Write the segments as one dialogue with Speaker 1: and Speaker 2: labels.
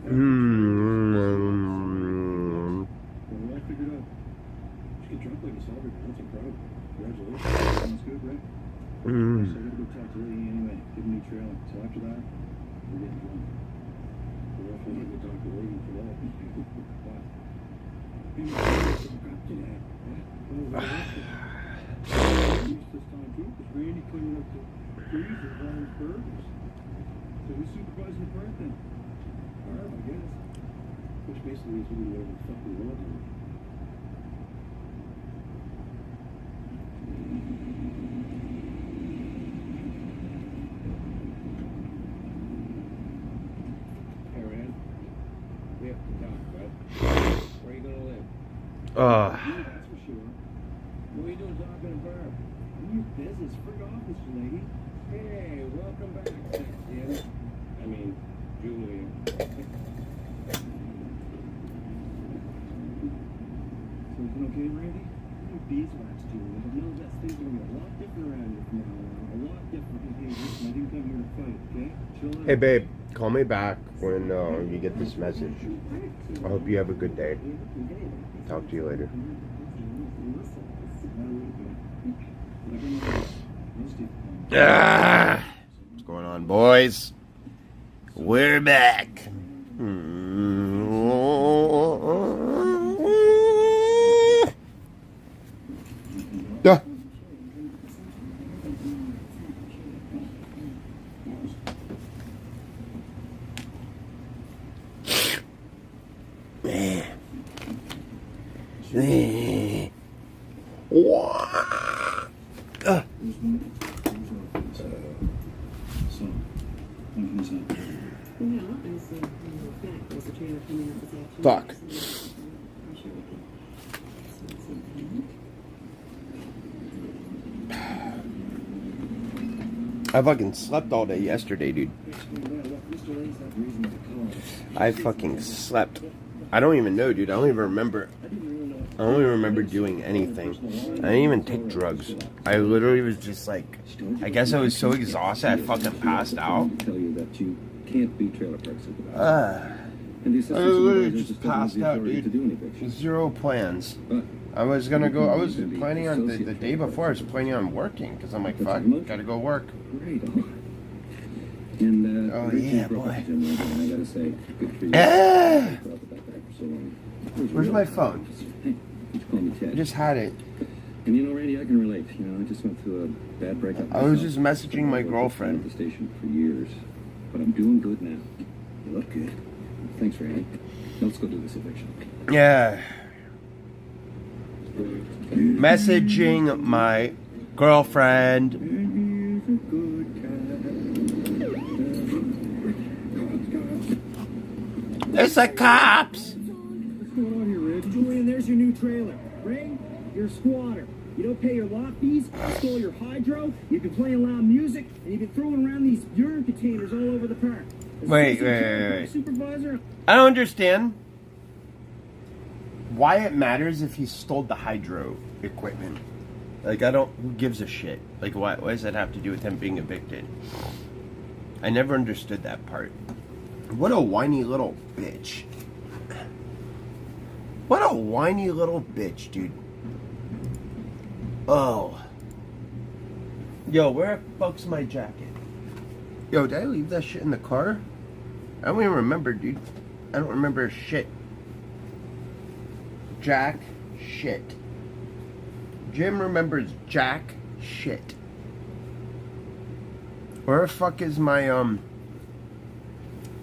Speaker 1: all figured out. Just get drunk like a solver. That's incredible. Congratulations. Sounds good, right? So I gotta go talk to Lee anyway. Give him a new trailer. So after that, we're getting drunk. We're off to go talk to Lee for that. Wow. Hey, some crap today. This time too, because Randy couldn't up to freeze his own burgers. So who's supervising the part then? Barb, I guess. Which basically is we do whatever the fuck we want to. Hey, Rand. We have to talk, bud. Where are you gonna live? Yeah, that's for sure. What are you doing talking to Barb? Your business. Frig off, Mr. Lady. Hey, welcome back, Jim. I mean, Julia. Everything okay, Randy? Your beeswax, Julia. But know that things are going to be a lot different around here from now on. A lot different. Hey, listen, I didn't come here to fight, okay? Chill out.
Speaker 2: Hey, babe. Call me back when you get this message. I hope you have a good day. Talk to you later. What's going on, boys? We're back. Fuck. I fucking slept all day yesterday, dude. I fucking slept. I don't even know, dude. I don't even remember doing anything. I didn't even take drugs. I literally was just like, I guess I was so exhausted I fucking passed out. I literally just passed out, dude. Zero plans. I was planning on, the day before, I was planning on working, because I'm like, fuck, gotta go work. Oh, yeah, boy. Where's my phone? I just had it.
Speaker 1: And you know, Randy, I can relate. You know, I just went through a bad breakup.
Speaker 2: I was just messaging my girlfriend.
Speaker 1: At the station for years, but I'm doing good now. You look good. Thanks, Randy. Now let's go do this eviction.
Speaker 2: Yeah. Messaging my girlfriend. It's the cops.
Speaker 1: What's going on here, Red? Julian, there's your new trailer. Ray, you're a squatter. You don't pay your lot fees, you stole your hydro, you've been playing loud music, and you've been throwing around these urine containers all over the park.
Speaker 2: Wait.
Speaker 1: Supervisor?
Speaker 2: I don't understand why it matters if he stole the hydro equipment. Like, who gives a shit? Like, what does that have to do with him being evicted? I never understood that part. What a whiny little bitch. What a whiny little bitch, dude. Oh. Yo, where the fuck's my jacket? Yo, did I leave that shit in the car? I don't even remember, dude. I don't remember shit. Jack shit. Jim remembers jack shit. Where the fuck is my,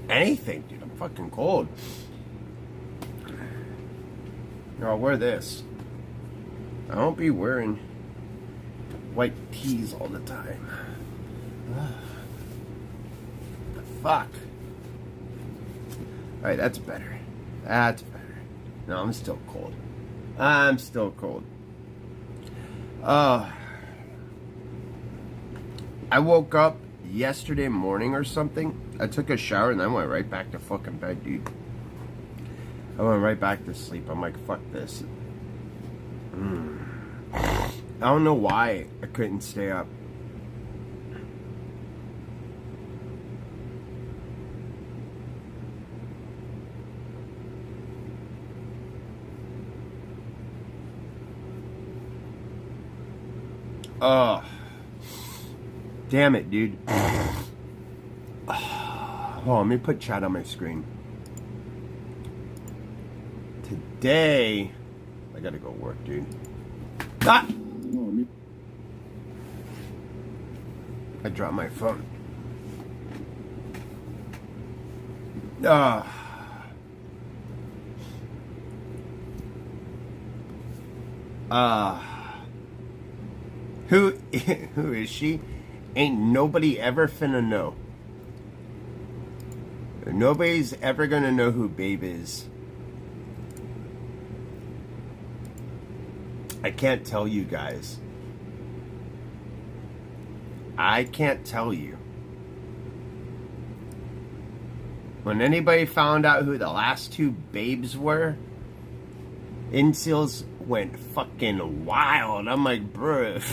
Speaker 2: anything, dude? I'm fucking cold. No, I'll wear this. I won't be wearing white tees all the time. The fuck? Alright, that's better. That's better. No, I'm still cold. I'm still cold. I woke up yesterday morning or something. I took a shower and I went right back to fucking bed, dude. I went right back to sleep. I'm like, fuck this. I don't know why I couldn't stay up. Oh. Damn it, dude. Oh, let me put chat on my screen. Today, I gotta go work, dude. Ah! I dropped my phone. Who is she? Ain't nobody ever finna know. Nobody's ever gonna know who Babe is. I can't tell you guys. I can't tell you. When anybody found out who the last two Babes were, incels went fucking wild. I'm like, bruh,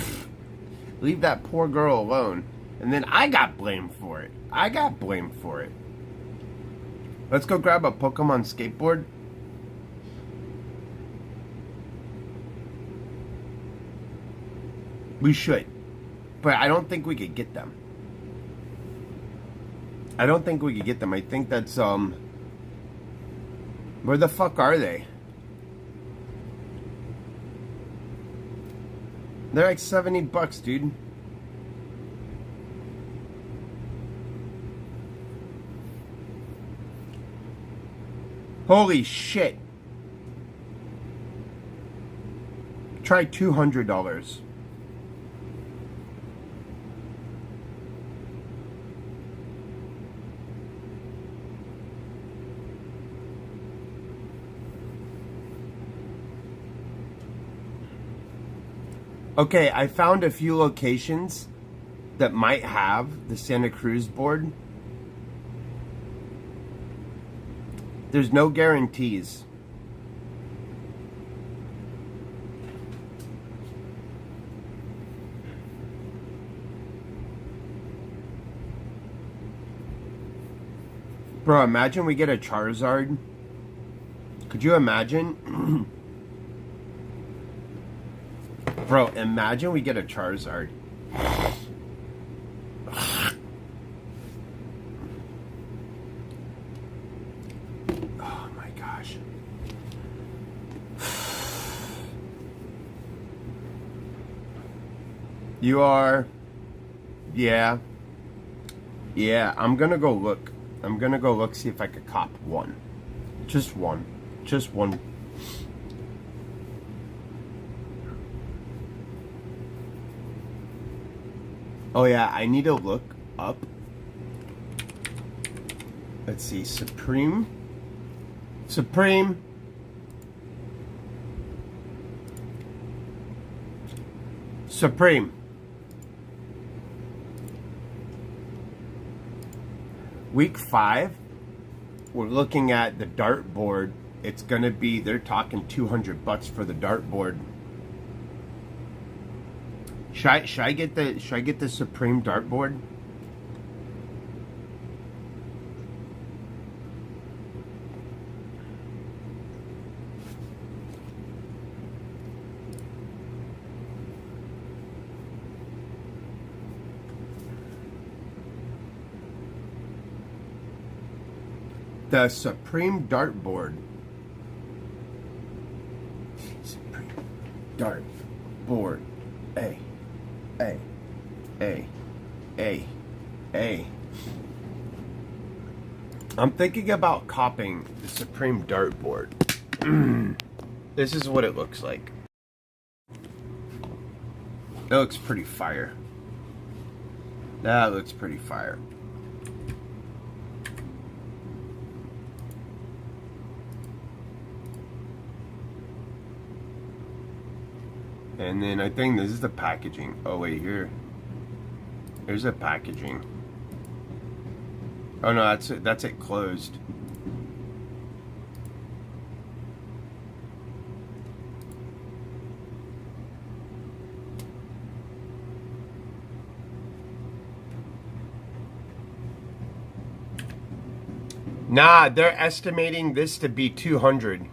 Speaker 2: leave that poor girl alone. And then I got blamed for it. Let's go grab a Pokemon skateboard. We should. But I don't think we could get them. I think that's, where the fuck are they? They're like $70, dude. Holy shit. Try $200. Okay, I found a few locations that might have the Santa Cruz board. There's no guarantees. Bro, imagine we get a Charizard. Could you imagine? Bro, imagine we get a Charizard. Oh my gosh. You are? Yeah. Yeah, I'm gonna go look. See if I could cop one. Just one. Oh yeah, I need to look up. Let's see, Supreme. Week 5, we're looking at the dartboard. It's gonna be, they're talking $200 for the dartboard. Should I get the Supreme dartboard? The Supreme dartboard. Supreme dartboard. Hey. I'm thinking about copying the Supreme dartboard. This is what it looks like. That looks pretty fire. And then I think this is the packaging. Oh wait, here's the packaging. Oh no, that's it closed. Nah, they're estimating this to be 200.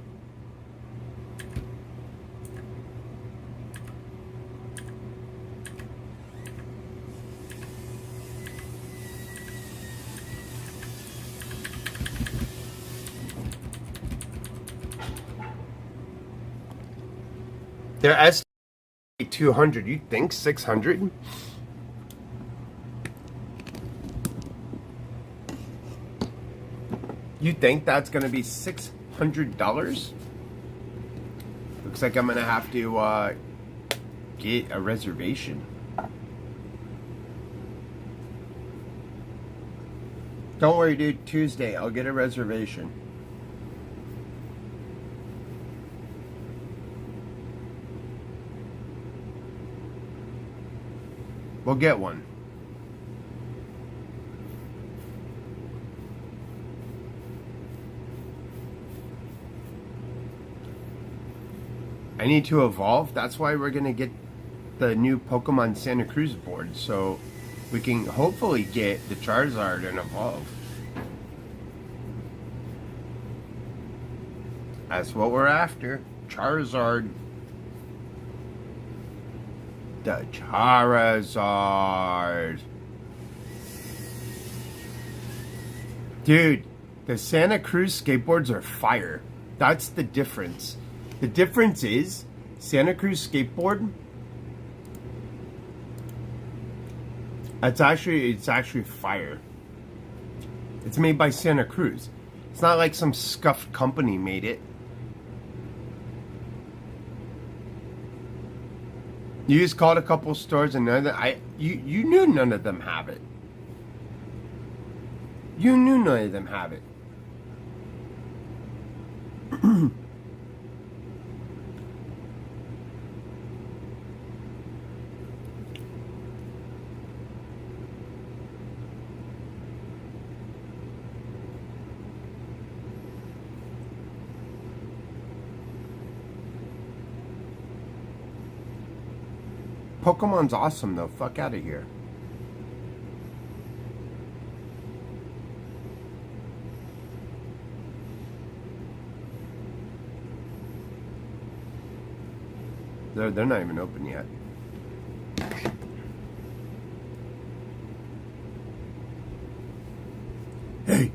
Speaker 2: They're estimated 200. You think 600? You think that's gonna be $600? Looks like I'm gonna have to get a reservation. Don't worry, dude. Tuesday, I'll get a reservation. We'll get one. I need to evolve. That's why we're gonna get the new Pokemon Santa Cruz board, so we can hopefully get the Charizard and evolve. That's what we're after. Charizard. The Charizard. Dude, the Santa Cruz skateboards are fire. That's the difference. The difference is Santa Cruz skateboard. It's actually fire. It's made by Santa Cruz. It's not like some scuffed company made it. You just called a couple stores and none of them, you knew none of them have it. You knew none of them have it. Pokemon's awesome though. Fuck out of here. They're not even open yet. Hey,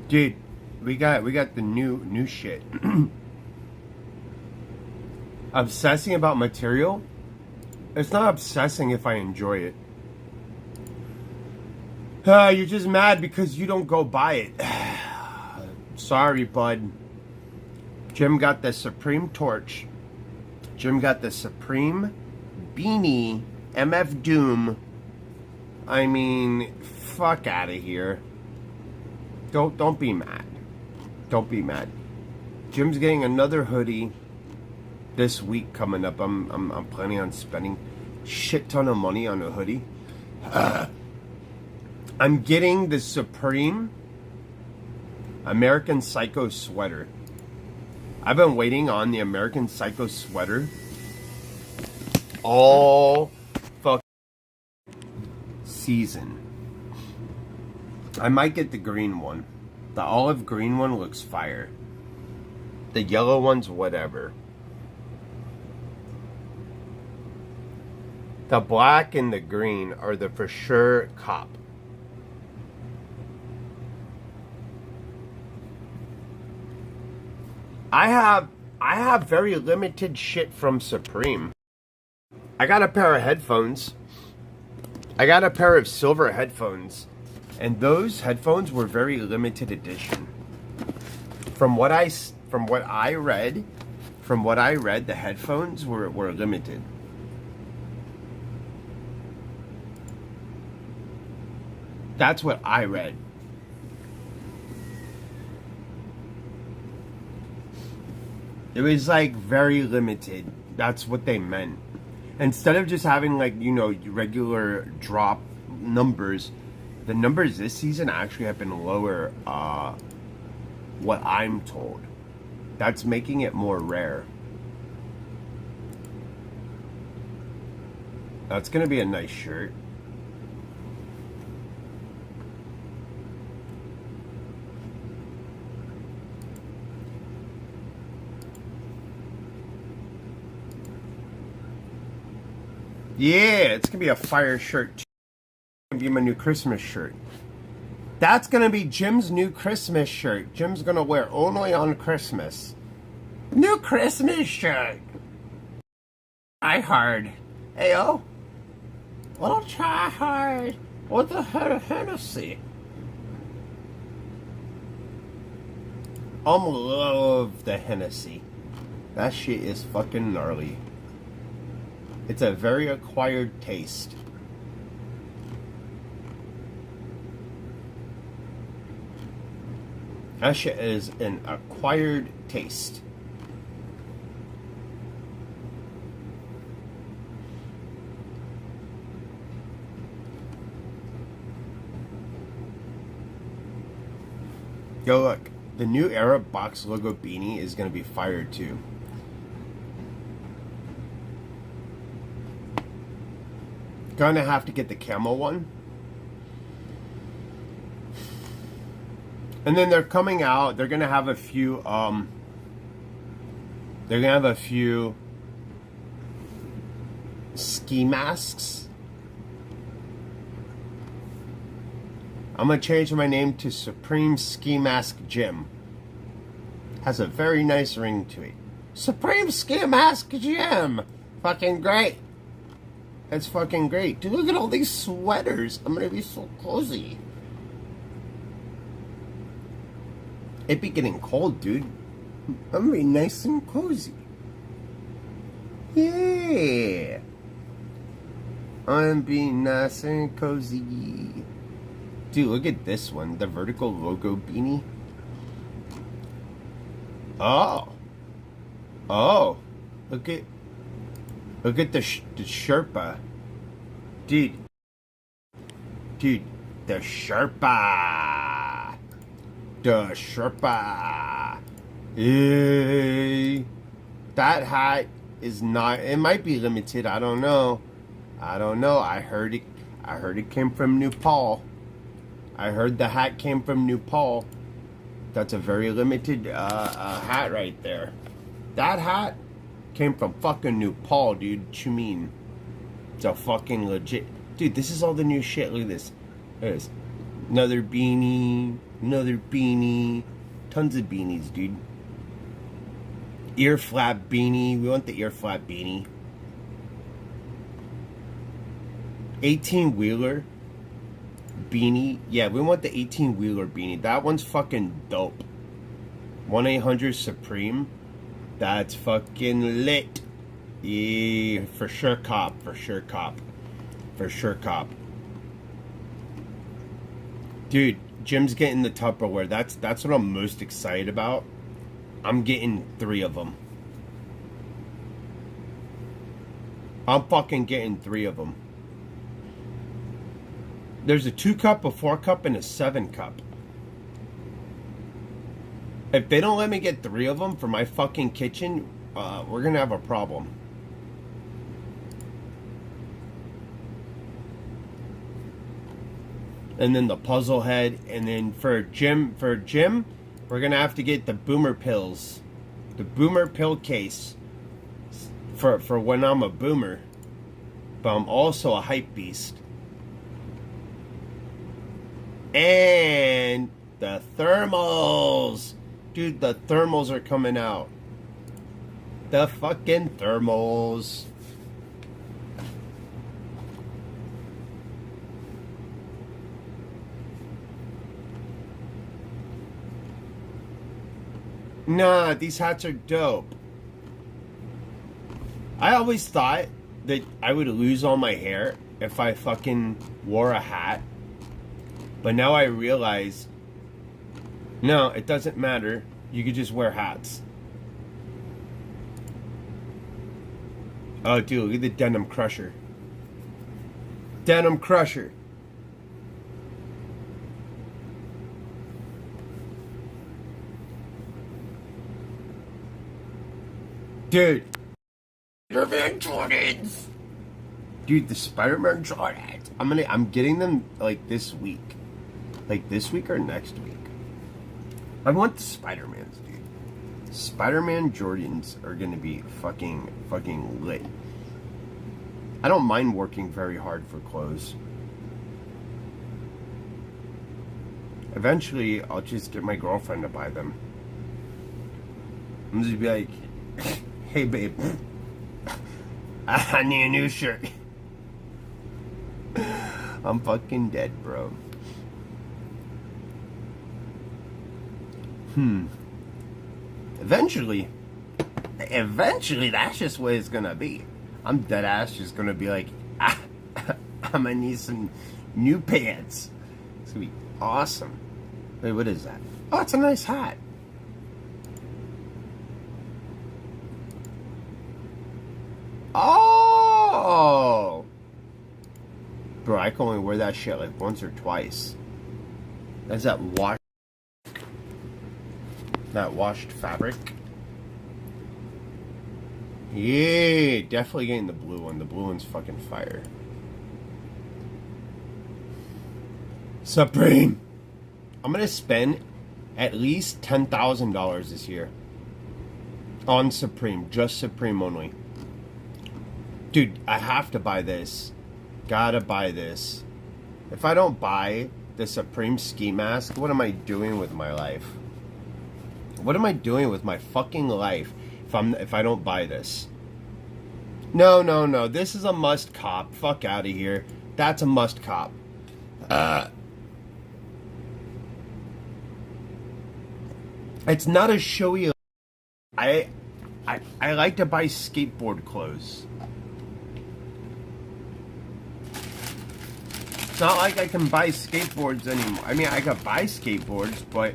Speaker 2: dude, we got the new shit. Obsessing about material. It's not obsessing if I enjoy it. You're just mad because you don't go buy it. Sorry, bud. Jim got the Supreme Torch. Jim got the Supreme Beanie. MF Doom. I mean, fuck out of here. Don't be mad. Don't be mad. Jim's getting another hoodie this week coming up. I'm planning on spending shit ton of money on a hoodie. I'm getting the Supreme American Psycho sweater. I've been waiting on the American Psycho sweater all fucking season. I might get the green one. The olive green one looks fire. The yellow one's whatever. The black and the green are the for sure cop. I have very limited shit from Supreme. I got a pair of headphones. I got a pair of silver headphones. And those headphones were very limited edition. From what I read, the headphones were limited. That's what I read. It was like very limited. That's what they meant. Instead of just having like, you know, regular drop numbers, the numbers this season actually have been lower, what I'm told. That's making it more rare. That's gonna be a nice shirt. Yeah, it's gonna be a fire shirt. It's gonna be my new Christmas shirt. That's gonna be Jim's new Christmas shirt. Jim's gonna wear only on Christmas. New Christmas shirt. Try hard. Ayo. Little try hard. What the hell of Hennessy? Love the Hennessy. That shit is fucking gnarly. It's a very acquired taste. That shit is an acquired taste. Yo, look. The new Era box logo beanie is going to be fire too. Gonna have to get the camo one. And then they're coming out. They're gonna have a few. They're gonna have a few ski masks. I'm gonna change my name to Supreme Ski Mask Gym. Has a very nice ring to it. Supreme Ski Mask Gym. Fucking great. It's fucking great. Dude, look at all these sweaters. I'm gonna be so cozy. It be getting cold, dude. I'm gonna be nice and cozy. Yeah. I'm being nice and cozy. Dude, look at this one. The vertical logo beanie. Oh. Oh. Look at the Sherpa. Dude. Dude, the Sherpa. The Sherpa. Hey. That hat is not, it might be limited, I don't know. I heard it came from Nepal. I heard the hat came from Nepal. That's a very limited hat right there. That hat came from fucking Nepal, dude. What you mean? It's a fucking legit. Dude, this is all the new shit. Look at this. There's another beanie. Another beanie. Tons of beanies, dude. Ear flap beanie. We want the ear flap beanie. 18-wheeler beanie. Yeah, we want the 18-wheeler beanie. That one's fucking dope. 1-800-SUPREME. That's fucking lit. Yeah, for sure cop. For sure cop. For sure cop. Dude, Jim's getting the Tupperware. That's what I'm most excited about. I'm getting 3 of them. I'm fucking getting 3 of them. There's a 2-cup, a 4-cup, and a 7-cup. If they don't let me get 3 of them for my fucking kitchen, we're gonna have a problem. And then the puzzle head, and then for Jim, we're gonna have to get the boomer pills, the boomer pill case for when I'm a boomer, but I'm also a hype beast. And the thermals. Dude, the thermals are coming out. The fucking thermals. Nah, these hats are dope. I always thought that I would lose all my hair if I fucking wore a hat. But now I realize, no, it doesn't matter. You could just wear hats. Oh, dude, look at the Denim Crusher. Denim Crusher. Dude. Spider-Man Jordans. Dude, the Spider-Man Jordans. I'm getting them like this week. Like this week or next week. I want the Spider-Mans, dude. Spider-Man Jordans are gonna be fucking lit. I don't mind working very hard for clothes. Eventually, I'll just get my girlfriend to buy them. I'm just be like, hey babe, I need a new shirt. I'm fucking dead, bro. Eventually, that's just what it's gonna be. I'm dead ass just gonna be like, I'm gonna need some new pants. It's gonna be awesome. Wait, what is that? Oh, it's a nice hat. Oh! Bro, I can only wear that shit like once or twice. That's that washed fabric. Yeah, definitely getting the blue one. The blue one's fucking fire. Supreme! I'm gonna spend at least $10,000 this year on Supreme. Just Supreme only. Dude, I have to buy this. Gotta buy this. If I don't buy the Supreme ski mask, what am I doing with my life? What am I doing with my fucking life if I don't buy this? No. This is a must cop. Fuck out of here. That's a must cop. It's not as showy. I like to buy skateboard clothes. It's not like I can buy skateboards anymore. I mean, I could buy skateboards, but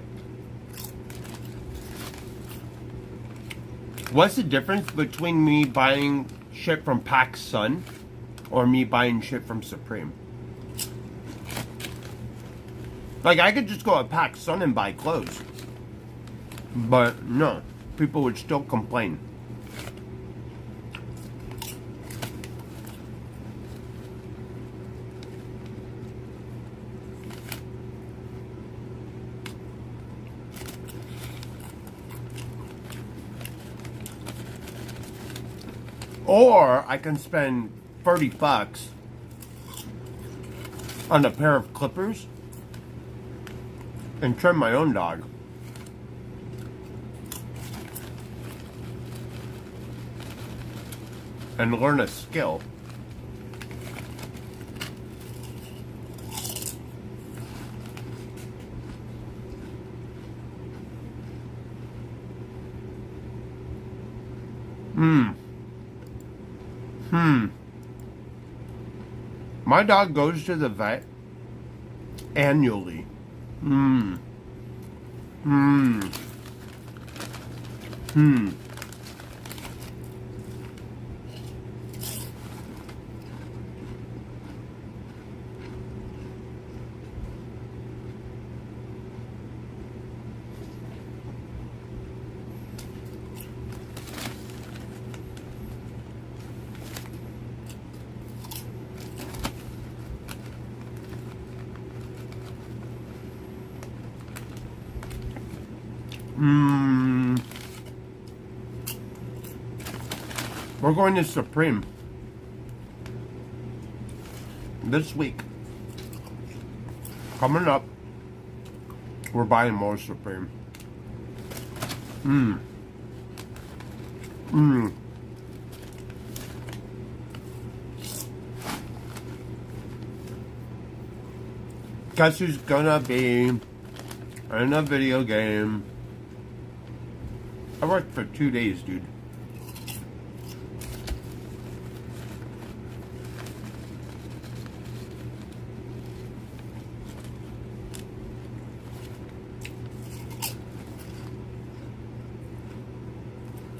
Speaker 2: what's the difference between me buying shit from PacSun or me buying shit from Supreme? Like, I could just go to PacSun and buy clothes. But no, people would still complain. Or I can spend 30 bucks on a pair of clippers and trim my own dog. And learn a skill. My dog goes to the vet annually. We're going to Supreme this week. Coming up, we're buying more Supreme. Guess who's gonna be in a video game? I worked for 2 days, dude.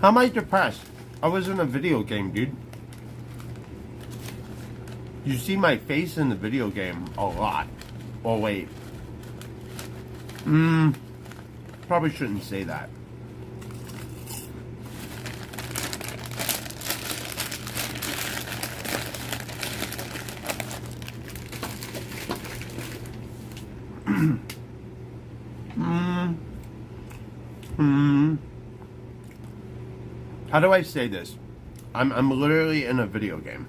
Speaker 2: How am I depressed? I was in a video game, dude. You see my face in the video game a lot. Oh, wait. Probably shouldn't say that. How do I say this? I'm literally in a video game.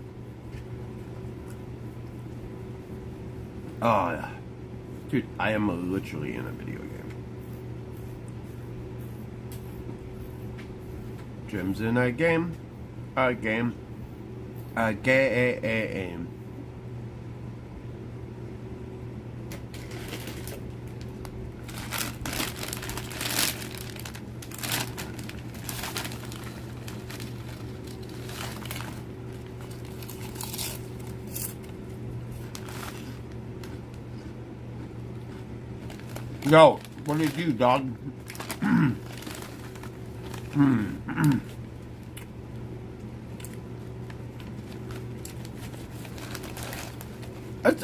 Speaker 2: Oh, yeah. Dude, I am literally in a video game. Jim's in a game. A game. Game. Yo, what did you do, dog?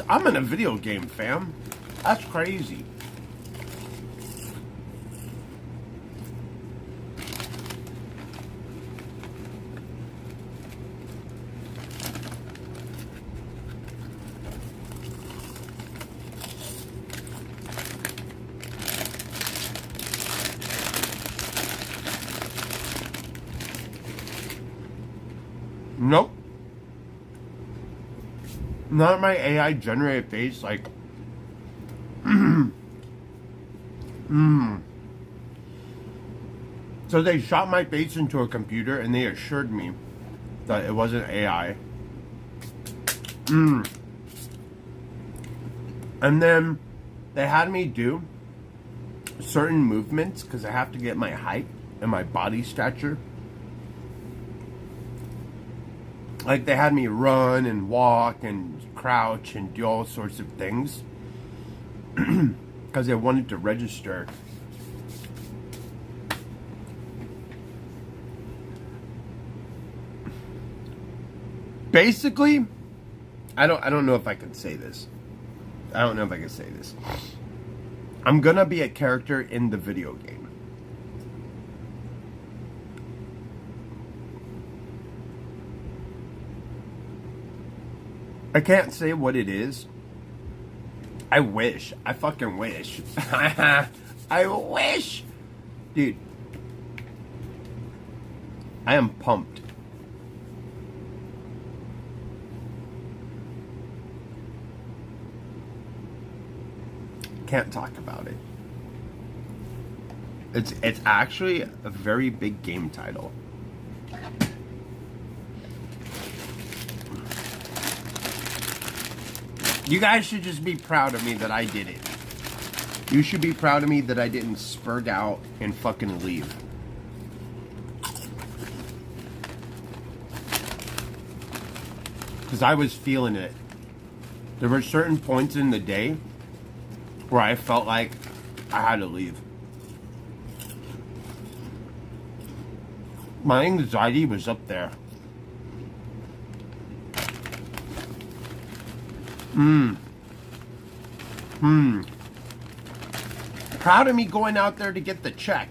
Speaker 2: I'm in a video game, fam. That's crazy. Nope. Not my AI generated face, like. So they shot my face into a computer and they assured me that it wasn't AI. And then they had me do certain movements because I have to get my height and my body stature. Like they had me run and walk and crouch and do all sorts of things because they wanted to register. Basically, I don't know if I can say this. I don't know if I can say this. I'm gonna be a character in the video game. I can't say what it is. I wish. I fucking wish. I wish. Dude. I am pumped. Can't talk about it. It's actually a very big game title. You guys should just be proud of me that I did it. You should be proud of me that I didn't spurg out and fucking leave. Because I was feeling it. There were certain points in the day where I felt like I had to leave. My anxiety was up there. Proud of me going out there to get the check.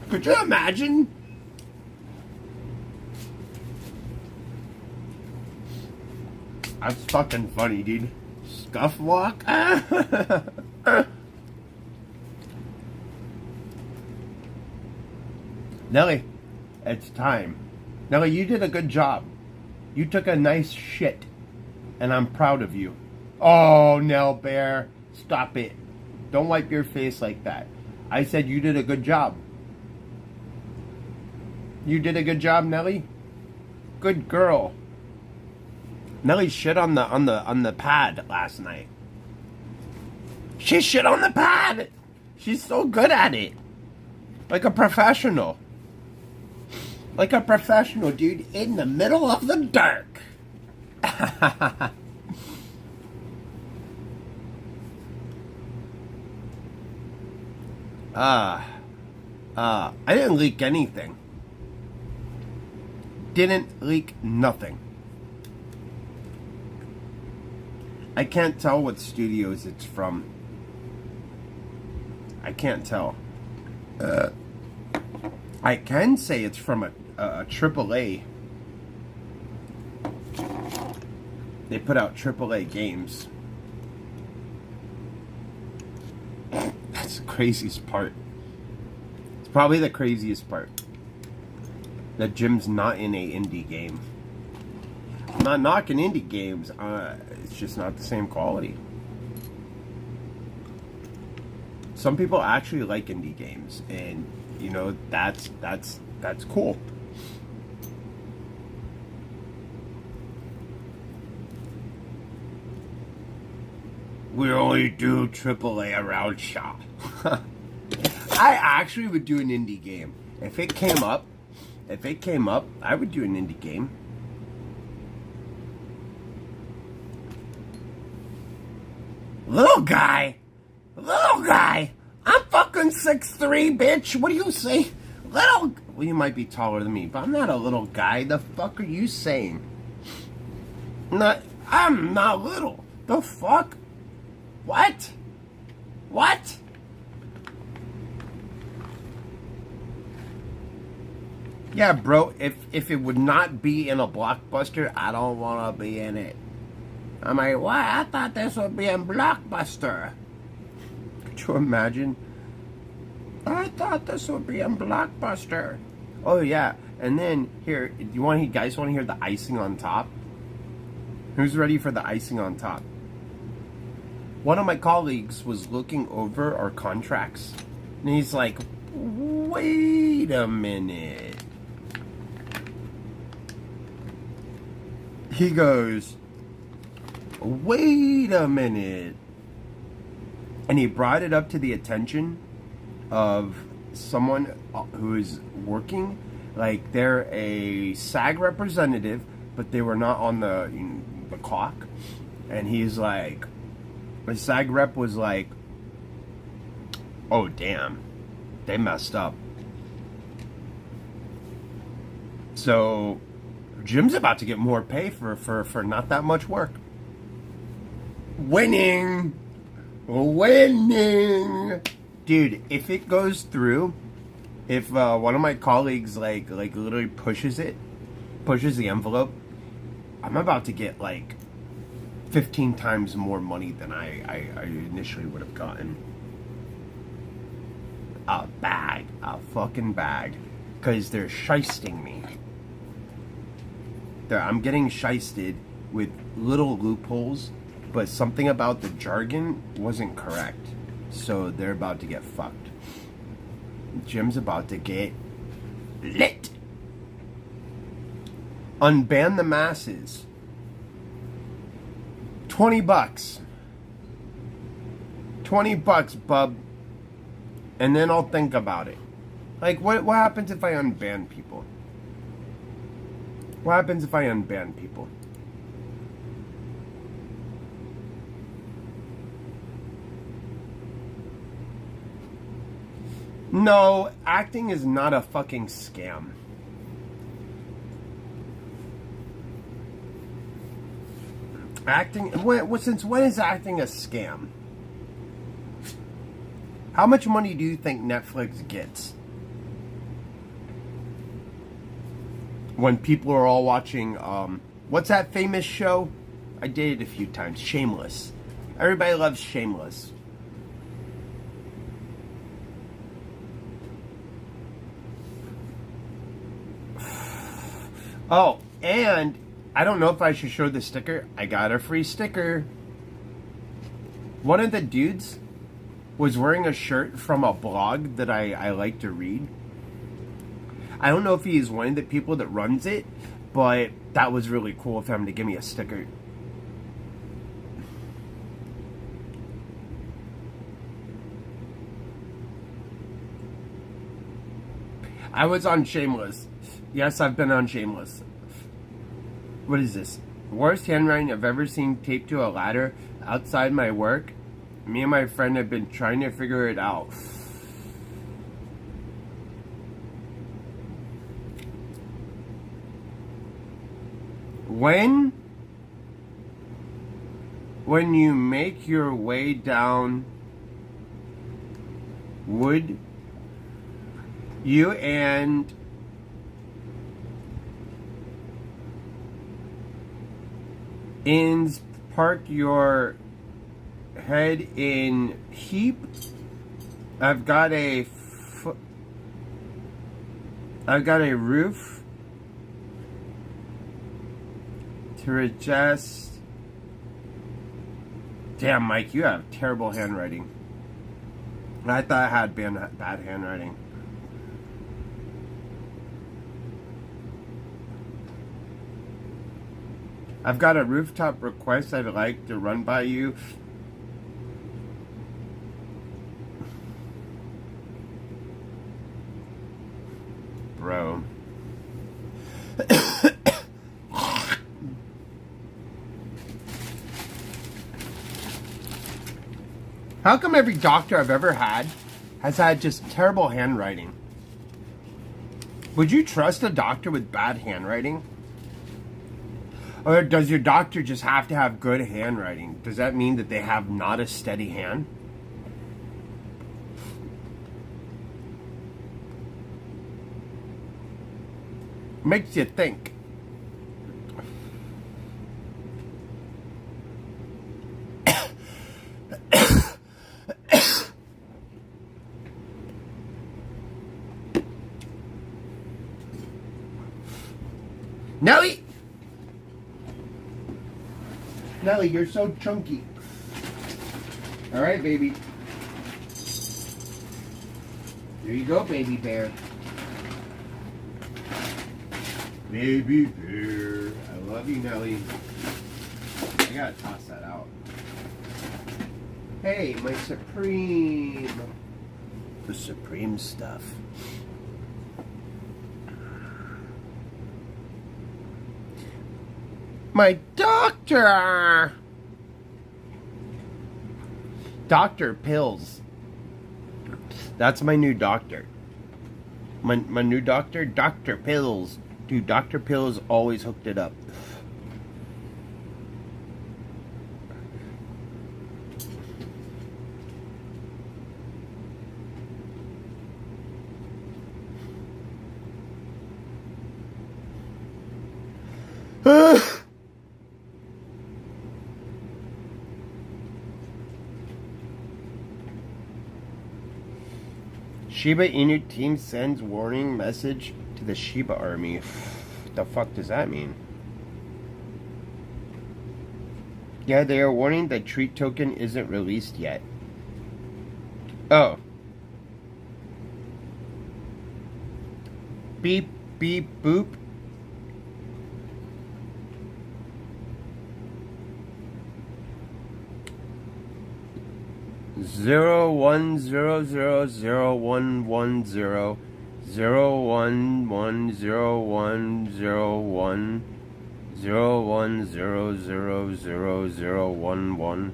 Speaker 2: Could you imagine? That's fucking funny, dude. Scuff walk? Nelly, it's time. Nelly, you did a good job. You took a nice shit. And I'm proud of you. Oh, Nell Bear. Stop it. Don't wipe your face like that. I said you did a good job. You did a good job, Nelly. Good girl. Nelly shit on the pad last night. She shit on the pad. She's so good at it. Like a professional. Like a professional, dude, in the middle of the dark. I didn't leak anything. Didn't leak nothing. I can't tell what studios it's from. I can't tell. I can say it's from a AAA. They put out AAA games. That's the craziest part. Probably the craziest part. That Jim's not in a indie game. I'm not knocking indie games. It's just not the same quality. Some people actually like indie games, and you know that's cool. We only do AAA around shop. I actually would do an indie game if it came up. I would do an indie game. Little guy, I'm fucking 6'3", bitch. What do you say? Well, you might be taller than me, but I'm not a little guy. The fuck are you saying? I'm not little. The fuck? What? What? Yeah, bro, if it would not be in a blockbuster, I don't want to be in it. I'm like, what? I thought this would be in Blockbuster. Could you imagine? I thought this would be in Blockbuster. Oh, yeah. And then, here, you guys want to hear the icing on top? Who's ready for the icing on top? One of my colleagues was looking over our contracts, and he's like, wait a minute. He goes, wait a minute. And he brought it up to the attention of someone who is working. Like, they're a SAG representative, but they were not on the clock. And he's like, the SAG rep was like, oh, damn, they messed up. So Jim's about to get more pay for not that much work. Winning. Dude, if it goes through, if one of my colleagues like literally pushes the envelope, I'm about to get like 15 times more money than I initially would have gotten. A fucking bag. Because they're shysting me. I'm getting shysted with little loopholes, but something about the jargon wasn't correct. So they're about to get fucked. Jim's about to get lit. Unban the masses. $20. $20, bub. And then I'll think about it. Like, what happens if I unban people? What happens if I unban people? No, acting is not a fucking scam. Acting, since when is acting a scam? How much money do you think Netflix gets when people are all watching, what's that famous show? I did it a few times, Shameless. Everybody loves Shameless. Oh, and I don't know if I should show the sticker. I got a free sticker. One of the dudes was wearing a shirt from a blog that I like to read. I don't know if he is one of the people that runs it, but that was really cool of him to give me a sticker. I was on Shameless. Yes, I've been on Shameless. What is this? Worst handwriting I've ever seen taped to a ladder outside my work. Me and my friend have been trying to figure it out. When you make your way down, would you and ends park your head in heap? I've got a I've got a roof to adjust. Damn, Mike, you have terrible handwriting. I thought I had bad handwriting. I've got a rooftop request I'd like to run by you. Bro. How come every doctor I've ever had has had just terrible handwriting? Would you trust a doctor with bad handwriting? Or does your doctor just have to have good handwriting? Does that mean that they have not a steady hand? Makes you think. Nelly! Nelly, you're so chunky. Alright, baby. There you go, baby bear. Baby bear. I love you, Nelly. I gotta toss that out. Hey, my Supreme. The Supreme stuff. My doctor! Dr. Pills. That's my new doctor. My new doctor, Dr. Pills. Dude, Dr. Pills always hooked it up. Shiba Inu team sends warning message to the Shiba army. What the fuck does that mean? Yeah, they are warning that treat token isn't released yet. Oh. Beep, beep, boop. Zero one zero zero zero one one zero 0110101 010000011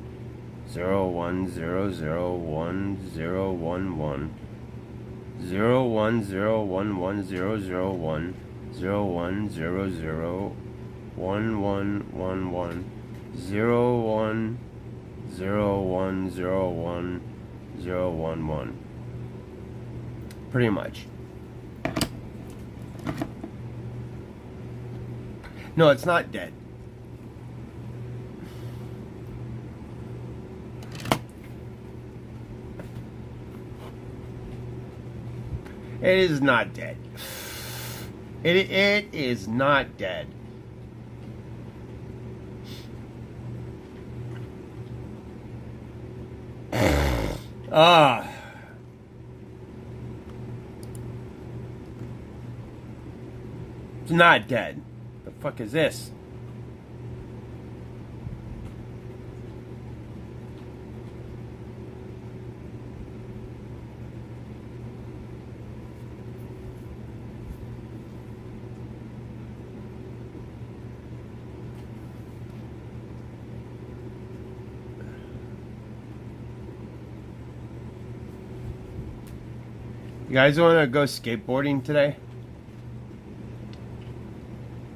Speaker 2: 010011011 010110001 01001111 010101011. Pretty much. No, it's not dead. It is not dead. It is not dead. It's not dead. The fuck is this? You guys want to go skateboarding today?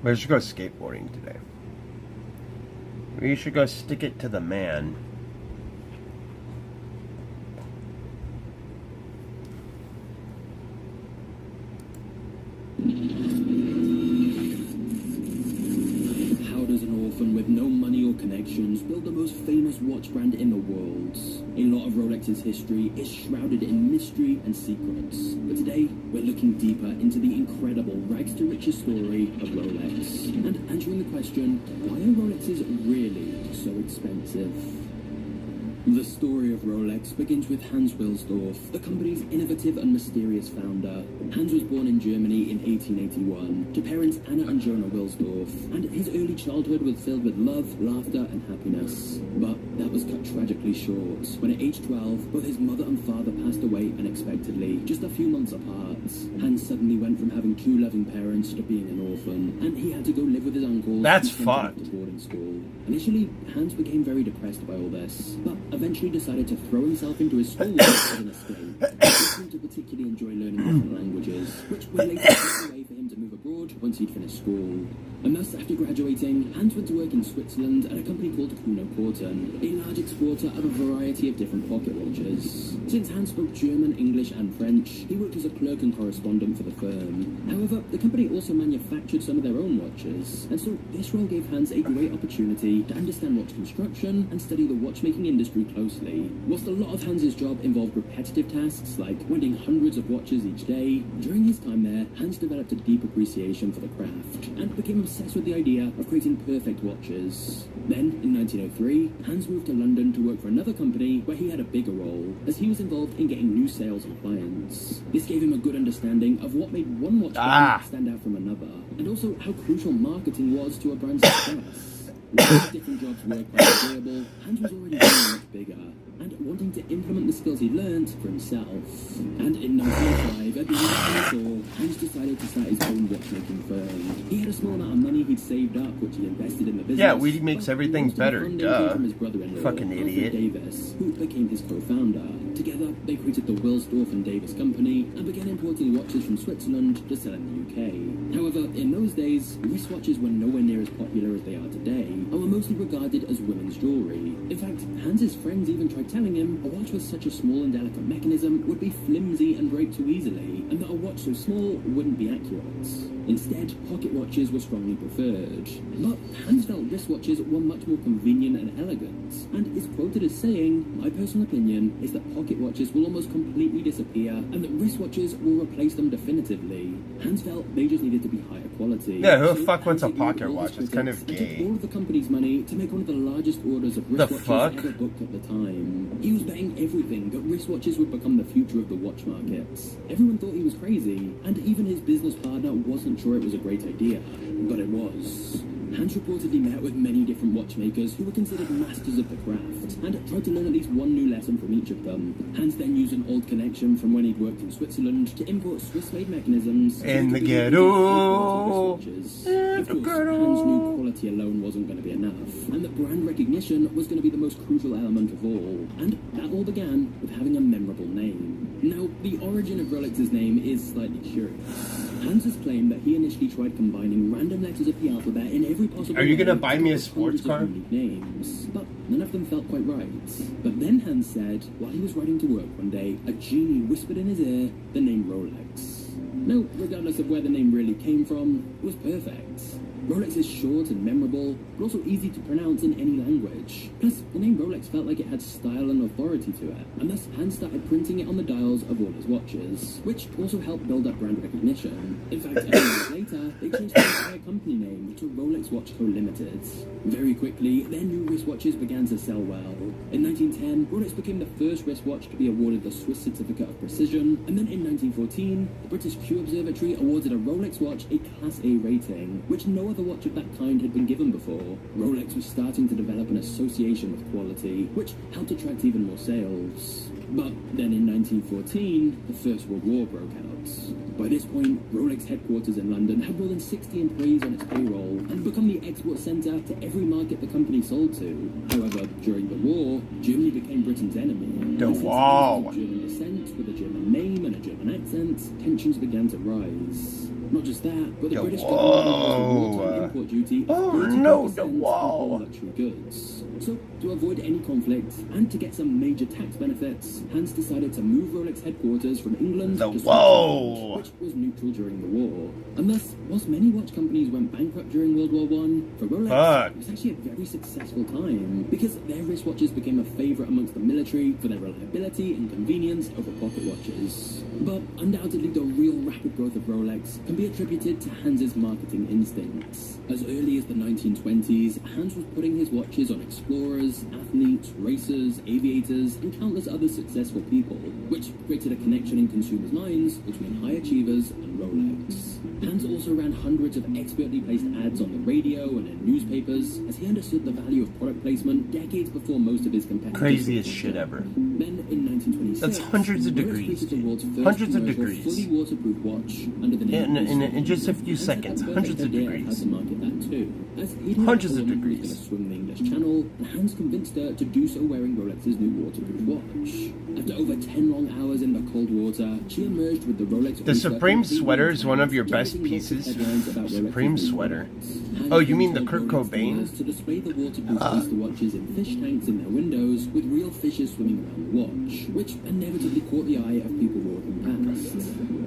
Speaker 2: We should go skateboarding today. We should go stick it to the man.
Speaker 1: How does an orphan with no money or connection
Speaker 3: generations built the most famous watch brand in the world. A lot of Rolex's history is shrouded in mystery and secrets, but today we're looking deeper into the incredible rags to riches story of Rolex, and answering the question, why are Rolexes really so expensive? The story of Rolex begins with Hans Wilsdorf, the company's innovative and mysterious founder. Hans was born in Germany in 1881 to parents Anna and Jonah Wilsdorf, and his early childhood was filled with love, laughter and happiness. But that was cut tragically short when at age 12, both his mother and father passed away unexpectedly, just a few months apart. Hans suddenly went from having two loving parents to being an orphan, and he had to go live with his uncle.
Speaker 2: That's fucked.
Speaker 3: Boarding school. Initially, Hans became very depressed by all this, but eventually decided to throw himself into his schoolwork as an escape. He seemed to particularly enjoy learning different languages, which would later pave the way for him to move abroad once he'd finished school. And thus, after graduating, Hans went to work in Switzerland at a company called Kuno Korten, a large exporter of a variety of different pocket watches. Since Hans spoke German, English and French, he worked as a clerk and correspondent for the firm. However, the company also manufactured some of their own watches, and so this role gave Hans a great opportunity to understand watch construction and study the watchmaking industry closely. Whilst a lot of Hans's job involved repetitive tasks like winding hundreds of watches each day, during his time there, Hans developed a deep appreciation for the craft and became obsessed with the idea of creating perfect watches. Then, in 1903, Hans moved to London to work for another company where he had a bigger role, as he was involved in getting new sales and clients. This gave him a good understanding of what made one watch brand stand out from another, and also how crucial marketing was to a brand's success. While different jobs were quite enjoyable, Hans was already getting much bigger, and wanting to implement the skills he learned for himself. And in 1905, at the age of 24, Hans decided to start his own watchmaking firm. He had a small amount of money he'd saved up, which he invested in the business.
Speaker 2: Yeah, weed makes everything better, duh.
Speaker 3: From his brother-in-law,
Speaker 2: Fucking idiot.
Speaker 3: Davis, who became his co-founder. Together, they created the Wilsdorf and Davis Company and began importing watches from Switzerland to sell in the UK. However, in those days, wristwatches were nowhere near as popular as they are today, and were mostly regarded as women's jewellery. In fact, Hans's friends even tried telling him a watch with such a small and delicate mechanism would be flimsy and break too easily, and that a watch so small wouldn't be accurate. Instead, pocket watches were strongly preferred. But Hans felt wristwatches were much more convenient and elegant, and is quoted as saying, "My personal opinion is that pocket watches will almost completely disappear, and that wristwatches will replace them definitively." Hans felt they just needed to be higher quality.
Speaker 2: Yeah, who the
Speaker 3: So
Speaker 2: fuck wants a
Speaker 3: Hans ignored
Speaker 2: pocket
Speaker 3: all
Speaker 2: watch?
Speaker 3: the
Speaker 2: It's kind of
Speaker 3: critics and took
Speaker 2: gay.
Speaker 3: all of the company's money to make one of the largest orders of
Speaker 2: The
Speaker 3: wristwatches
Speaker 2: fuck?
Speaker 3: ever booked at the time. He was betting everything that wristwatches would become the future of the watch market. Everyone thought he was crazy, and even his business partner wasn't sure it was a great idea, but it was. Hans reportedly met with many different watchmakers who were considered masters of the craft, and tried to learn at least one new lesson from each of them. Hans then used an old connection from when he'd worked in Switzerland to import Swiss-made mechanisms
Speaker 2: In the
Speaker 3: to
Speaker 2: ghetto.
Speaker 3: wristwatches. Of course, Hans knew quality alone wasn't going to be enough, and that brand recognition was going to be the most crucial element of all. And that all began with having a memorable name. Now, the origin of Rolex's name is slightly curious. Hans has claimed that he initially tried combining random letters of the alphabet in every possible
Speaker 2: Are you gonna
Speaker 3: way
Speaker 2: buy
Speaker 3: to
Speaker 2: me a
Speaker 3: create
Speaker 2: sports
Speaker 3: hundreds of
Speaker 2: car?
Speaker 3: unique names, but none of them felt quite right. But then Hans said, while he was riding to work one day, a genie whispered in his ear the name Rolex. Now, regardless of where the name really came from, it was perfect. Rolex is short and memorable, but also easy to pronounce in any language. Plus, the name Rolex felt like it had style and authority to it, and thus Hans started printing it on the dials of all his watches, which also helped build up brand recognition. In fact, a few years later, they changed the entire company name to Rolex Watch Co. Limited. Very quickly, their new wristwatches began to sell well. In 1910, Rolex became the first wristwatch to be awarded the Swiss Certificate of Precision, and then in 1914, the British Q Observatory awarded a Rolex watch a Class A rating, which no other watch of that kind had been given before. Rolex was starting to develop an association with quality, which helped attract even more sales. But then in 1914, the First World War broke out. By this point, Rolex headquarters in London had more than 60 employees on its payroll and become the export centre to every market the company sold to. However, during the war, Germany became Britain's enemy.
Speaker 2: The
Speaker 3: And since
Speaker 2: wall.
Speaker 3: German descent with a German name and a German accent, tensions began to rise. Not just that, but the British government imposed a wartime import duty of 32% on all luxury goods. So, to avoid any conflict and to get some major tax benefits, Hans decided to move Rolex headquarters from England to Switzerland, which was neutral during the war. And thus, whilst many watch companies went bankrupt during World War I, for Rolex, it was actually a very successful time, because their wristwatches became a favourite amongst the military for their reliability and convenience over pocket watches. But undoubtedly, the real rapid growth of Rolex can be attributed to Hans's marketing instincts. As early as the 1920s, Hans was putting his watches on explorers, athletes, racers, aviators, and countless other successful people, which created a connection in consumers' minds between high achievers and Rolex. Hans also ran hundreds of expertly placed ads on the radio and in newspapers, as he understood the value of product placement decades before most of his competitors.
Speaker 2: Craziest shit ever.
Speaker 3: Then, in 1926,
Speaker 2: that's hundreds of degrees. Hundreds of degrees.
Speaker 3: Fully waterproof watch under the name
Speaker 2: in just a few seconds. Hundreds of degrees.
Speaker 3: To market that too. As
Speaker 2: hundreds of degrees.
Speaker 3: To swim the English Channel, and Hans convinced her to do so wearing Rolex's new waterproof watch. After over 10 long hours in the cold water, she emerged with the Rolex.
Speaker 2: The Supreme sweater is one of your best pieces. Supreme sweater. Oh, you mean the Kurt Cobain?
Speaker 3: To display the waterproof Easter watches in fish tanks in their windows, with real fishes swimming around the watch, which inevitably caught the eye of people walking past.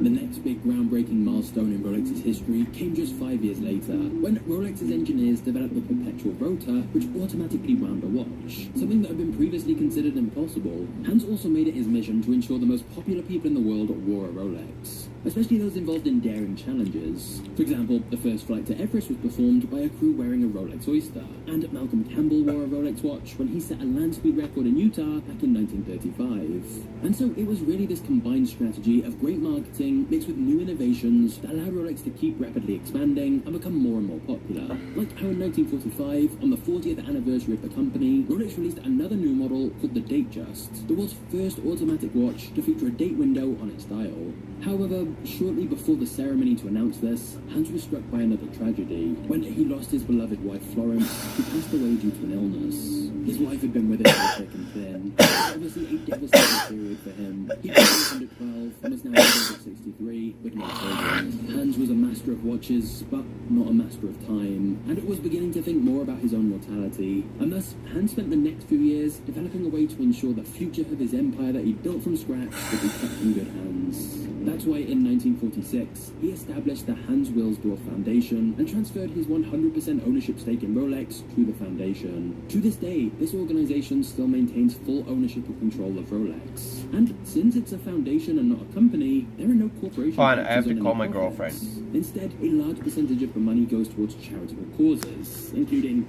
Speaker 3: The next big groundbreaking milestone in Rolex's history came just 5 years later, when Rolex's engineers developed the perpetual rotor, which automatically wound a watch, something that had been previously considered impossible. Hans also made it his mission to ensure the most popular people in the world wore a Rolex, especially those involved in daring challenges. For example, the first flight to Everest was performed by a crew wearing a Rolex Oyster, and Malcolm Campbell wore a Rolex watch when he set a land speed record in Utah back in 1935. And so it was really this combined strategy of great marketing mixed with new innovations that allowed Rolex to keep rapidly expanding and become more and more popular. Like how in 1945, on the 40th anniversary of the company, Rolex released another new model called the Datejust, the world's first automatic watch to feature a date window on its dial. However, shortly before the ceremony to announce this, Hans was struck by another tragedy, when he lost his beloved wife Florence, who passed away due to an illness. His wife had been with him through thick and thin. It was obviously a devastating period for him. He was under 12 and was now over 63 with no children. Hans was a master of watches, but not a master of time, and it was beginning to think more about his own mortality. And thus, Hans spent the next few years developing a way to ensure the future of his empire that he built from scratch would be kept in good hands. That's why in 1946, he established the Hans Wilsdorf Foundation and transferred his 100% ownership stake in Rolex to the foundation. To this day, this organization still maintains full ownership and control of Rolex. And since it's a foundation and not a company, there are no corporations.
Speaker 2: Fine, I have to call my girlfriend.
Speaker 3: Instead, a large percentage of the money goes towards charitable causes, including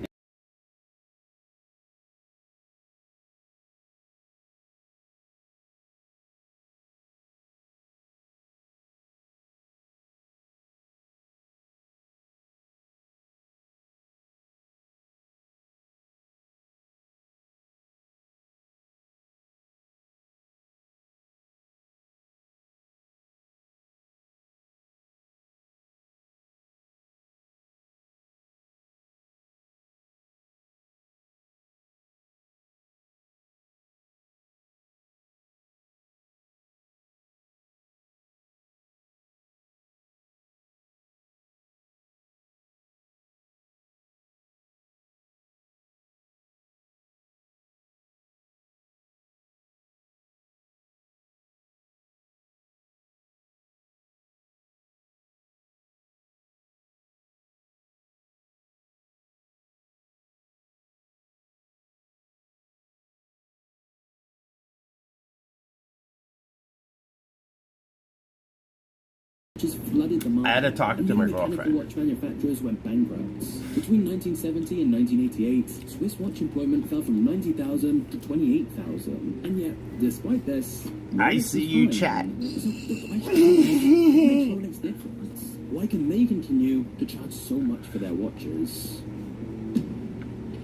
Speaker 3: flooded the market.
Speaker 2: I had to talk to my girlfriend.
Speaker 3: Watch manufacturers went bankrupt. Between 1970 and 1988, Swiss watch employment fell from 90,000 to 28,000. And yet, despite this,
Speaker 2: I see you, chat.
Speaker 3: So the question is, what makes Rolex different? Why can they continue to charge so much for their watches?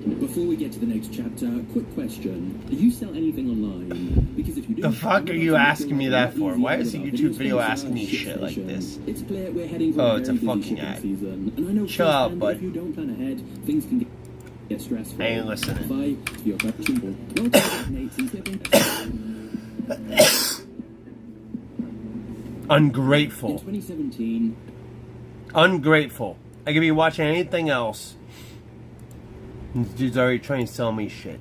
Speaker 3: Before we get to the next chapter, quick question. Do you sell anything online? Because if you do,
Speaker 2: the fuck are you asking me that for? Why is a YouTube video asking me shit like this?
Speaker 3: It's clear we're heading for
Speaker 2: Oh, it's a fucking ad.
Speaker 3: Season. And I know
Speaker 2: chill out, bud.
Speaker 3: If you don't plan ahead, things can get stressful.
Speaker 2: I ain't listening. Ungrateful.
Speaker 3: In 2017,
Speaker 2: Ungrateful. I could be watching anything else. This dude's already trying to sell me shit.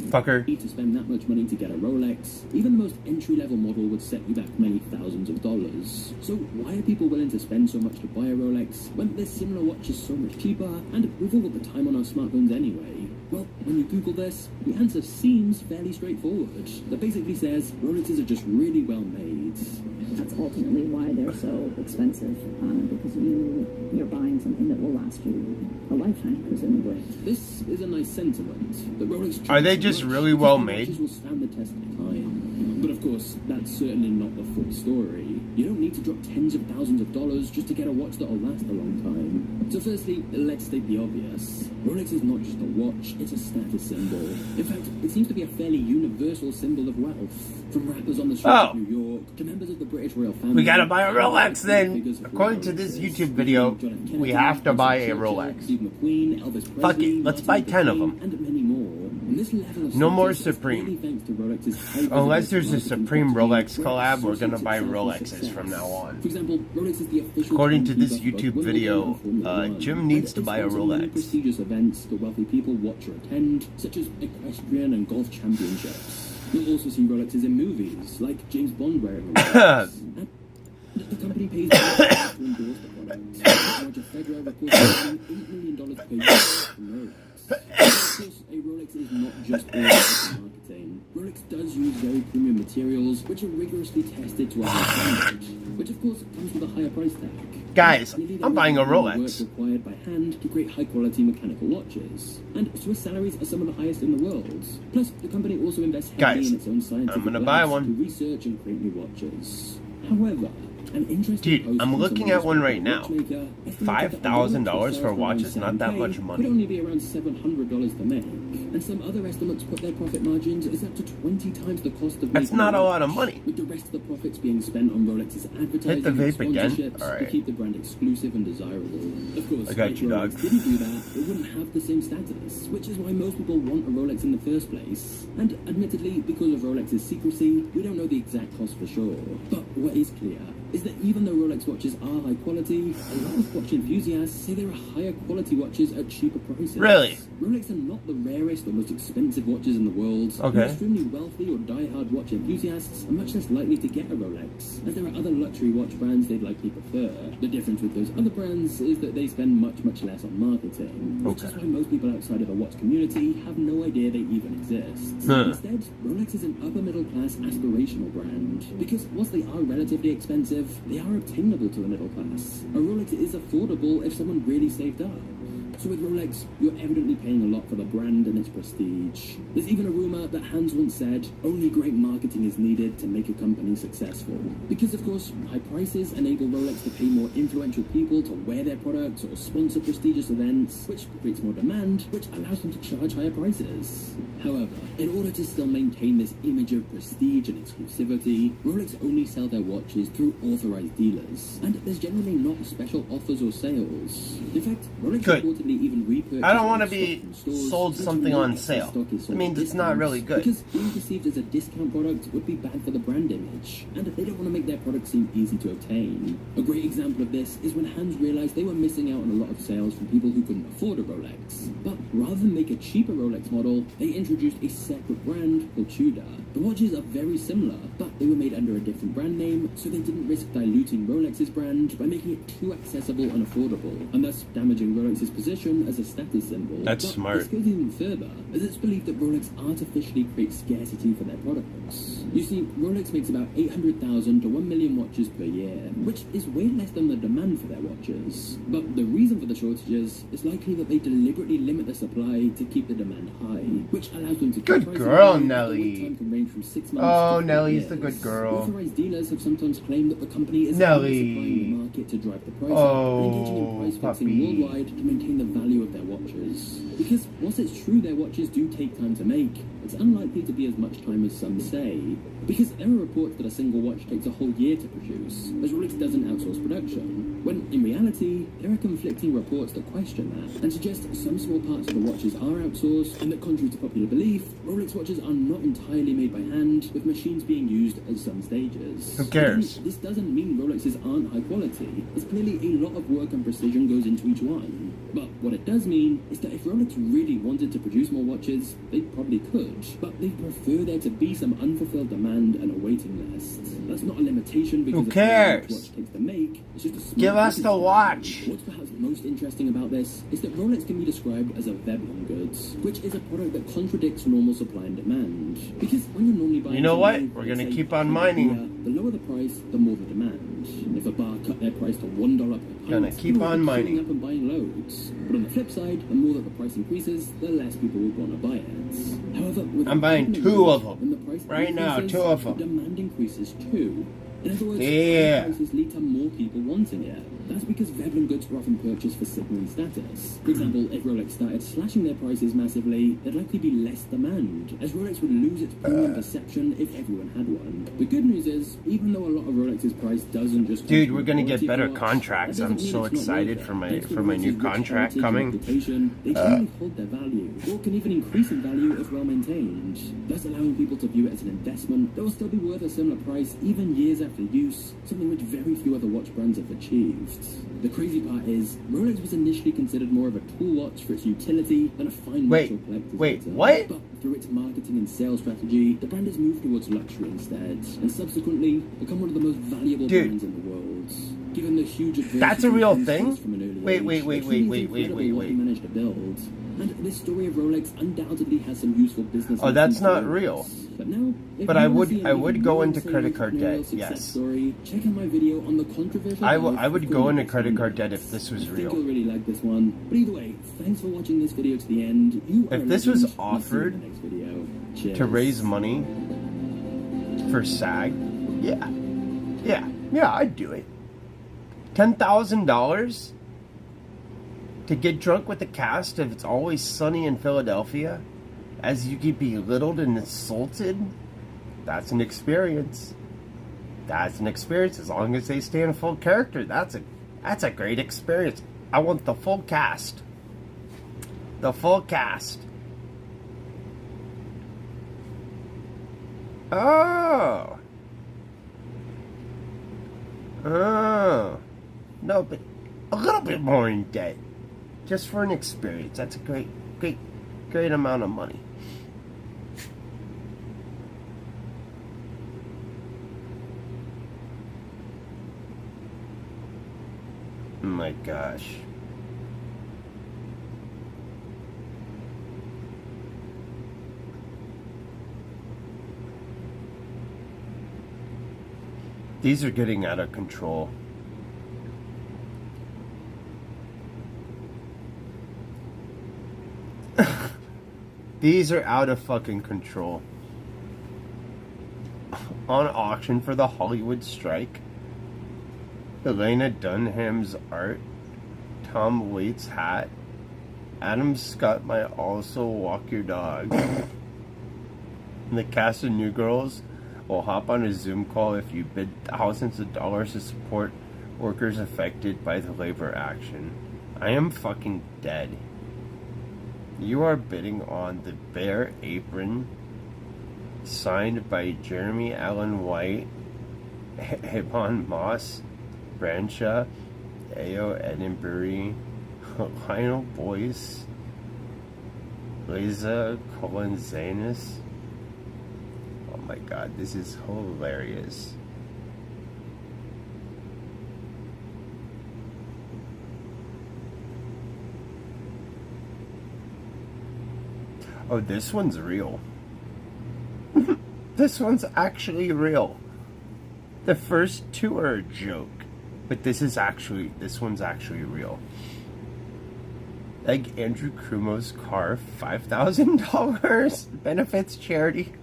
Speaker 2: Fucker.
Speaker 3: to spend that much money to get a Rolex, even the most entry-level model would set you back many thousands of dollars. So why are people willing to spend so much to buy a Rolex when there's similar watches so much cheaper, and we've all got the time on our smartphones anyway? Well, when you Google this, the answer seems fairly straightforward. That basically says Rolexes are just really well made.
Speaker 4: That's ultimately why they're so expensive, because you're buying something that will last you a lifetime, presumably.
Speaker 3: This is a nice sentiment. The Rolex
Speaker 2: Are they just really well made?
Speaker 3: Watches will stand the test of time. But of course, that's certainly not the full story. You don't need to drop tens of thousands of dollars just to get a watch that'll last a long time. So firstly, let's state the obvious. Rolex is not just a watch, it's a status symbol. In fact, it seems to be a fairly universal symbol of wealth. From rappers on the streets of New York to members of the British royal family.
Speaker 2: We gotta buy a Rolex then! According to this YouTube video, we have to buy a Rolex. Fuck it, let's buy 10 of them.
Speaker 3: And many more. And this level of
Speaker 2: No more
Speaker 3: success is
Speaker 2: Supreme.
Speaker 3: really thanks to Rolex's high
Speaker 2: Unless there's a
Speaker 3: visibility
Speaker 2: Supreme
Speaker 3: marketing,
Speaker 2: Rolex collab, we're gonna buy
Speaker 3: success and
Speaker 2: Rolexes
Speaker 3: success.
Speaker 2: from now on.
Speaker 3: For example, Rolex is the official
Speaker 2: According to this
Speaker 3: timekeeper for
Speaker 2: YouTube
Speaker 3: both
Speaker 2: video,
Speaker 3: Wimbledon and Formula 1.
Speaker 2: Jim needs to
Speaker 3: And
Speaker 2: buy a
Speaker 3: it's also many
Speaker 2: Rolex.
Speaker 3: prestigious events that wealthy people watch or attend, such as equestrian and golf championships. You'll also see Rolexes in movies, like James Bond wearing a Rolex. And the company pays to endorse the product. Roger Federer reports $8 million per year from Rolex. Of course, a Rolex is not just all about marketing. Rolex does use very premium materials, which are rigorously tested to a high standard, which of course comes with a higher price tag.
Speaker 2: Guys,
Speaker 3: Nearly
Speaker 2: I'm buying a
Speaker 3: the work
Speaker 2: Rolex.
Speaker 3: required by hand to create high-quality mechanical watches, and Swiss salaries are some of the highest in the world. Plus, the company also invests heavily
Speaker 2: Guys,
Speaker 3: in its own scientific
Speaker 2: I'm gonna
Speaker 3: labs
Speaker 2: buy one.
Speaker 3: to research and create new watches. However, an interesting
Speaker 2: Dude,
Speaker 3: post
Speaker 2: I'm
Speaker 3: from
Speaker 2: looking
Speaker 3: someone
Speaker 2: at one
Speaker 3: who's
Speaker 2: right
Speaker 3: a
Speaker 2: now.
Speaker 3: watchmaker estimated that a
Speaker 2: $5,000 for a
Speaker 3: Rolex
Speaker 2: watch
Speaker 3: sales
Speaker 2: is not that
Speaker 3: around
Speaker 2: much
Speaker 3: 7K
Speaker 2: money.
Speaker 3: Could only be around $700 to make, and some other estimates put their profit margins as up to 20 times the cost of
Speaker 2: That's
Speaker 3: making
Speaker 2: not a
Speaker 3: watch,
Speaker 2: lot of money.
Speaker 3: with the rest of the profits being spent on Rolex's advertising and
Speaker 2: vape again.
Speaker 3: sponsorships
Speaker 2: All
Speaker 3: to
Speaker 2: right.
Speaker 3: keep the brand exclusive and desirable. Of course,
Speaker 2: I got
Speaker 3: if
Speaker 2: you,
Speaker 3: Rolex
Speaker 2: dog.
Speaker 3: didn't do that, it wouldn't have the same status, which is why most people want a Rolex in the first place. And admittedly, because of Rolex's secrecy, we don't know the exact cost for sure. But what is clear is that even though Rolex watches are high quality, a lot of watch enthusiasts say there are higher quality watches at cheaper prices.
Speaker 2: Really?
Speaker 3: Rolex are not the rarest or most expensive watches in the world.
Speaker 2: Okay.
Speaker 3: And extremely wealthy or die-hard watch enthusiasts are much less likely to get a Rolex, as there are other luxury watch brands they'd likely prefer. The difference with those other brands is that they spend much less on marketing, which is why most people outside of the watch community have no idea they even exist.
Speaker 2: Huh.
Speaker 3: Instead, Rolex is an upper-middle-class aspirational brand, because whilst they are relatively expensive, they are obtainable to the middle class. A Rolex is affordable if someone really saved up. So with Rolex, you're evidently paying a lot for the brand and its prestige. There's even a rumour that Hans once said, only great marketing is needed to make a company successful. Because of course, high prices enable Rolex to pay more influential people to wear their products or sponsor prestigious events, which creates more demand, which allows them to charge higher prices. However, in order to still maintain this image of prestige and exclusivity, Rolex only sell their watches through authorized dealers, and there's generally not special offers or sales. In fact, Rolex reportedly even repurchased
Speaker 2: I don't want to
Speaker 3: stock
Speaker 2: be
Speaker 3: from stores
Speaker 2: sold
Speaker 3: until
Speaker 2: something
Speaker 3: more
Speaker 2: on
Speaker 3: excess
Speaker 2: sale.
Speaker 3: stock is
Speaker 2: It
Speaker 3: sold
Speaker 2: means
Speaker 3: at
Speaker 2: it's not really
Speaker 3: discounts,
Speaker 2: good.
Speaker 3: Because being perceived as a discount product would be bad for the brand image, and they don't want to make their product seem easy to obtain. A great example of this is when Hans realized they were missing out on a lot of sales from people who couldn't afford a Rolex. But rather than make a cheaper Rolex model, they introduced a separate brand called Tudor. The watches are very similar, but they were made under a different brand name, so they didn't risk diluting Rolex's brand by making it too accessible and affordable, and thus damaging Rolex's position as a status symbol.
Speaker 2: That's
Speaker 3: But
Speaker 2: smart.
Speaker 3: this goes even further, as it's believed that Rolex artificially creates scarcity for their products. You see, Rolex makes about 800,000 to 1 million watches per year, which is way less than the demand for their watches. But the reason for the shortages is likely that they deliberately limit the supply to keep the demand high, which allows them to keep
Speaker 2: Good
Speaker 3: prices
Speaker 2: girl,
Speaker 3: high. The
Speaker 2: Nelly.
Speaker 3: wait time can range from 6 months
Speaker 2: Oh,
Speaker 3: to 8
Speaker 2: Nelly's the
Speaker 3: years.
Speaker 2: good girl.
Speaker 3: Authorized dealers have sometimes claimed that the company is
Speaker 2: Nelly.
Speaker 3: supplying the market to drive the price up
Speaker 2: Oh,
Speaker 3: and engaging in price fixing
Speaker 2: puppy.
Speaker 3: worldwide to maintain the value of their watches. Because whilst it's true their watches do take time to make, it's unlikely to be as much time as some say. Because there are reports that a single watch takes a whole year to produce, as Rolex doesn't outsource production. when in reality, there are conflicting reports that question that and suggest some small parts of the watches are outsourced and that contrary to popular belief, Rolex watches are not entirely made by hand, with machines being used at some stages.
Speaker 2: Who cares?
Speaker 3: Again, this doesn't mean Rolexes aren't high quality. There's clearly a lot of work and precision goes into each one. But what it does mean is that if Rolex really wanted to produce more watches, they probably could. But they prefer there to be some unfulfilled demand and a waiting list. That's not a limitation because
Speaker 2: Who cares?
Speaker 3: of how much watch takes to make. It's just a smart
Speaker 2: Give us
Speaker 3: business
Speaker 2: the watch.
Speaker 3: strategy. What's perhaps most interesting about this is that Rolex can be described as a Veblen goods, which is a product that contradicts normal supply and demand. Because when you're normally buying,
Speaker 2: You know what?
Speaker 3: something,
Speaker 2: We're gonna
Speaker 3: say,
Speaker 2: keep on
Speaker 3: $1
Speaker 2: mining.
Speaker 3: here, the lower the price, the more the demand. If a bar cut their price to $1 per pint,
Speaker 2: Gonna keep
Speaker 3: people will
Speaker 2: on
Speaker 3: be
Speaker 2: mining.
Speaker 3: queuing up and buying loads. But on the flip side, the more that the price increases, the less people will want to buy it. However, with
Speaker 2: I'm buying
Speaker 3: the
Speaker 2: 2 of them.
Speaker 3: when the price
Speaker 2: Right now,
Speaker 3: increases,
Speaker 2: 2 of them.
Speaker 3: the demand increases too. In other words,
Speaker 2: Yeah.
Speaker 3: high prices lead to more people wanting it. That's because Veblen goods are often purchased for signaling status. For example, if Rolex started slashing their prices massively, there'd likely be less demand, as Rolex would lose its premium perception if everyone had one. The good news is, even though a lot of Rolex's price doesn't just
Speaker 2: Dude,
Speaker 3: come
Speaker 2: we're
Speaker 3: from
Speaker 2: gonna get
Speaker 3: quality
Speaker 2: better
Speaker 3: of the watch,
Speaker 2: contracts.
Speaker 3: that
Speaker 2: I'm
Speaker 3: doesn't
Speaker 2: so
Speaker 3: mean it's not
Speaker 2: excited
Speaker 3: worth
Speaker 2: for
Speaker 3: it.
Speaker 2: my
Speaker 3: Thanks to
Speaker 2: for my new
Speaker 3: Rolex's rich
Speaker 2: contract
Speaker 3: heritage and
Speaker 2: coming.
Speaker 3: reputation, they generally hold their value, or can even increase in value if well maintained, thus allowing people to view it as an investment that will still be worth a similar price even years after use, something which very few other watch brands have achieved. The crazy part is, Rolex was initially considered more of a tool watch for its utility than a fine watch or collector's item.
Speaker 2: What?
Speaker 3: But through its marketing and sales strategy, the brand has moved towards luxury instead, and subsequently become one of the most valuable
Speaker 2: Dude.
Speaker 3: brands in the world. Given the huge adversity
Speaker 2: That's a real
Speaker 3: faced
Speaker 2: thing?
Speaker 3: from an early
Speaker 2: Wait,
Speaker 3: age,
Speaker 2: wait,
Speaker 3: it's
Speaker 2: wait,
Speaker 3: really
Speaker 2: wait, wait,
Speaker 3: incredible
Speaker 2: wait,
Speaker 3: what
Speaker 2: wait.
Speaker 3: he managed to build. And this story of Rolex undoubtedly has some useful business.
Speaker 2: Oh, that's
Speaker 3: lessons to
Speaker 2: not
Speaker 3: Rolex.
Speaker 2: real.
Speaker 3: But now, if
Speaker 2: But
Speaker 3: you
Speaker 2: I
Speaker 3: wanna
Speaker 2: would-
Speaker 3: see a
Speaker 2: I would
Speaker 3: even
Speaker 2: go
Speaker 3: more
Speaker 2: into
Speaker 3: insane
Speaker 2: credit card
Speaker 3: entrepreneurial
Speaker 2: debt,
Speaker 3: success
Speaker 2: yes.
Speaker 3: Story, check out my video on the controversial.
Speaker 2: I
Speaker 3: life
Speaker 2: would
Speaker 3: of
Speaker 2: go into
Speaker 3: Rolex
Speaker 2: credit card
Speaker 3: Index.
Speaker 2: debt if this was
Speaker 3: I think
Speaker 2: real.
Speaker 3: you'll really like this one. But either way, thanks for watching this video to the end. You are
Speaker 2: If
Speaker 3: a
Speaker 2: this was
Speaker 3: legend. I'll see you in
Speaker 2: offered
Speaker 3: the next video. Cheers.
Speaker 2: To raise money for SAG, yeah, I'd do it. $10,000 to get drunk with the cast of It's Always Sunny in Philadelphia as you get belittled and insulted. That's an experience. That's an experience. As long as they stay in full character, that's a great experience. I want the full cast. The full cast. Oh. No, but a little bit more in debt. Just for an experience. That's a great amount of money. Oh my gosh. These are getting out of control. These are out of fucking control. On auction for the Hollywood strike. Elena Dunham's art. Tom Waits hat. Adam Scott might also walk your dog. And the cast of New Girls will hop on a Zoom call if you bid thousands of dollars to support workers affected by the labor action. I am fucking dead. You are bidding on the Bare Apron, signed by Jeremy Allen White, Hebon Moss, Brancha, Ayo Edinburgh, Lionel Boyce, Liza Colenzanis. Oh my god, this is hilarious. Oh, this one's real. This one's actually real. The first two are a joke, but this one's actually real. Like Andrew Cuomo's car, $5,000 benefits charity.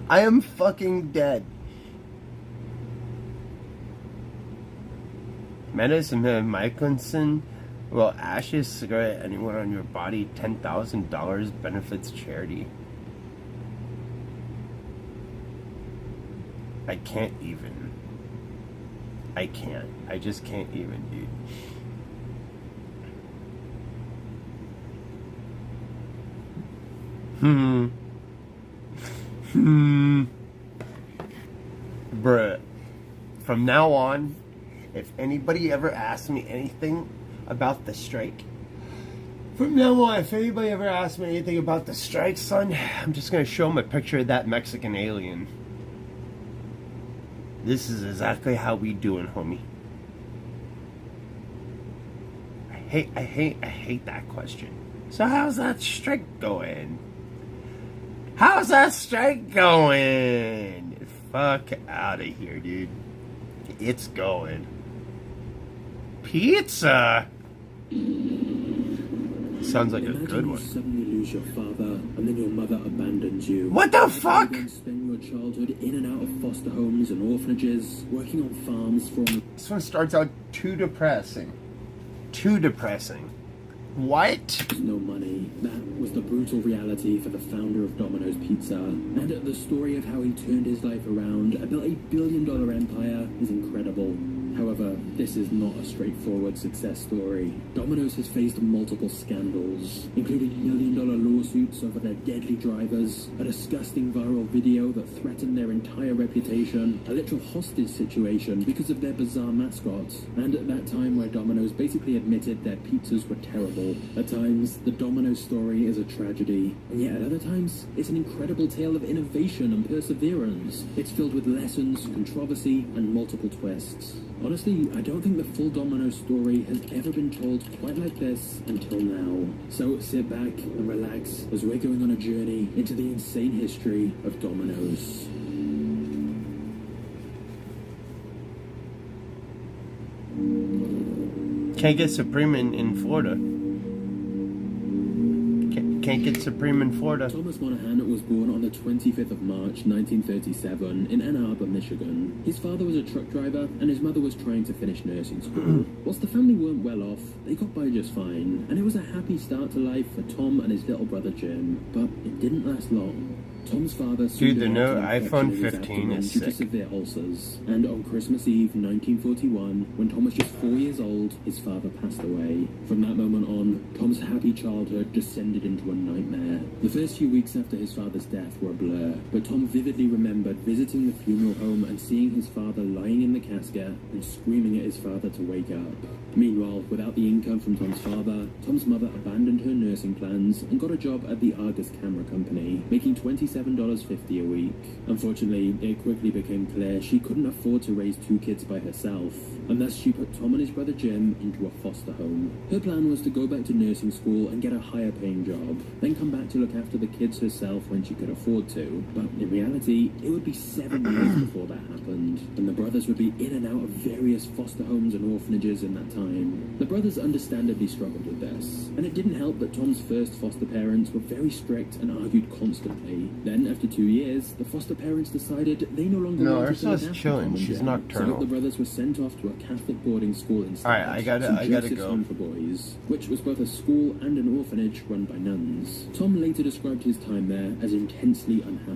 Speaker 2: I am fucking dead. Menace Michelson will ashes cigarette anyone on your body, $10,000 benefits charity. I can't even. I can't. I just can't even, dude. Bruh. From now on, if anybody ever asks me anything about the strike, son, I'm just gonna show them a picture of that Mexican alien. This is exactly how we doing, homie. I hate that question. So how's that strike going? How's that strike going? Fuck out of here, dude. It's going. Pizza. Sounds like a good one.
Speaker 3: Suddenly lose your father, and then your mother abandons you.
Speaker 2: What the fuck?
Speaker 3: You spend your childhood in and out of foster homes and orphanages, working on farms for.
Speaker 2: This one starts out too depressing. Too depressing. What?
Speaker 3: No money. That was the brutal reality for the founder of Domino's Pizza. And the story of how he turned his life around, a $1 billion empire, is incredible. However, this is not a straightforward success story. Domino's has faced multiple scandals, including $1 million lawsuits over their deadly drivers, a disgusting viral video that threatened their entire reputation, a literal hostage situation because of their bizarre mascot, and at that time where Domino's basically admitted their pizzas were terrible. At times, the Domino's story is a tragedy, and yet at other times, it's an incredible tale of innovation and perseverance. It's filled with lessons, controversy, and multiple twists. Honestly, I don't think the full Domino's story has ever been told quite like this until now. So sit back and relax as we're going on a journey into the insane history of Domino's.
Speaker 2: Can't get Supreme in Florida. Can't get Supreme in Florida.
Speaker 3: Thomas Monahan was born on the 25th of March, 1937, in Ann Arbor, Michigan. His father was a truck driver, and his mother was trying to finish nursing school. Whilst the family weren't well off, they got by just fine, and it was a happy start to life for Tom and his little brother Jim. But it didn't last long. Tom's father
Speaker 2: Dude, the new iPhone 15 is
Speaker 3: due to
Speaker 2: sick.
Speaker 3: severe ulcers, and on Christmas Eve 1941, when Tom was just 4 years old, his father passed away. From that moment on, Tom's happy childhood descended into a nightmare. The first few weeks after his father's death were a blur, but Tom vividly remembered visiting the funeral home and seeing his father lying in the casket and screaming at his father to wake up. Meanwhile, without the income from Tom's father, Tom's mother abandoned her nursing plans and got a job at the Argus Camera Company, making $27.50 a week. Unfortunately, it quickly became clear she couldn't afford to raise 2 kids by herself, and thus she put Tom and his brother Jim into a foster home. Her plan was to go back to nursing school and get a higher paying job, then come back to look after the kids herself when she could afford to. But in reality, it would be 7 years before that happened, and the brothers would be in and out of various foster homes and orphanages in that time. The brothers understandably struggled with this, and it didn't help that Tom's first foster parents were very strict and argued constantly. Then, after 2 years, the foster parents decided they no longer wanted to look after
Speaker 2: chilling.
Speaker 3: Tom and
Speaker 2: She's
Speaker 3: Jim.
Speaker 2: nocturnal.
Speaker 3: So the brothers were sent off to a Catholic boarding school instead.
Speaker 2: Alright, I gotta
Speaker 3: St. Joseph's
Speaker 2: go.
Speaker 3: Home for Boys, which was both a school and an orphanage run by nuns. Tom later described his time there as intensely unhappy.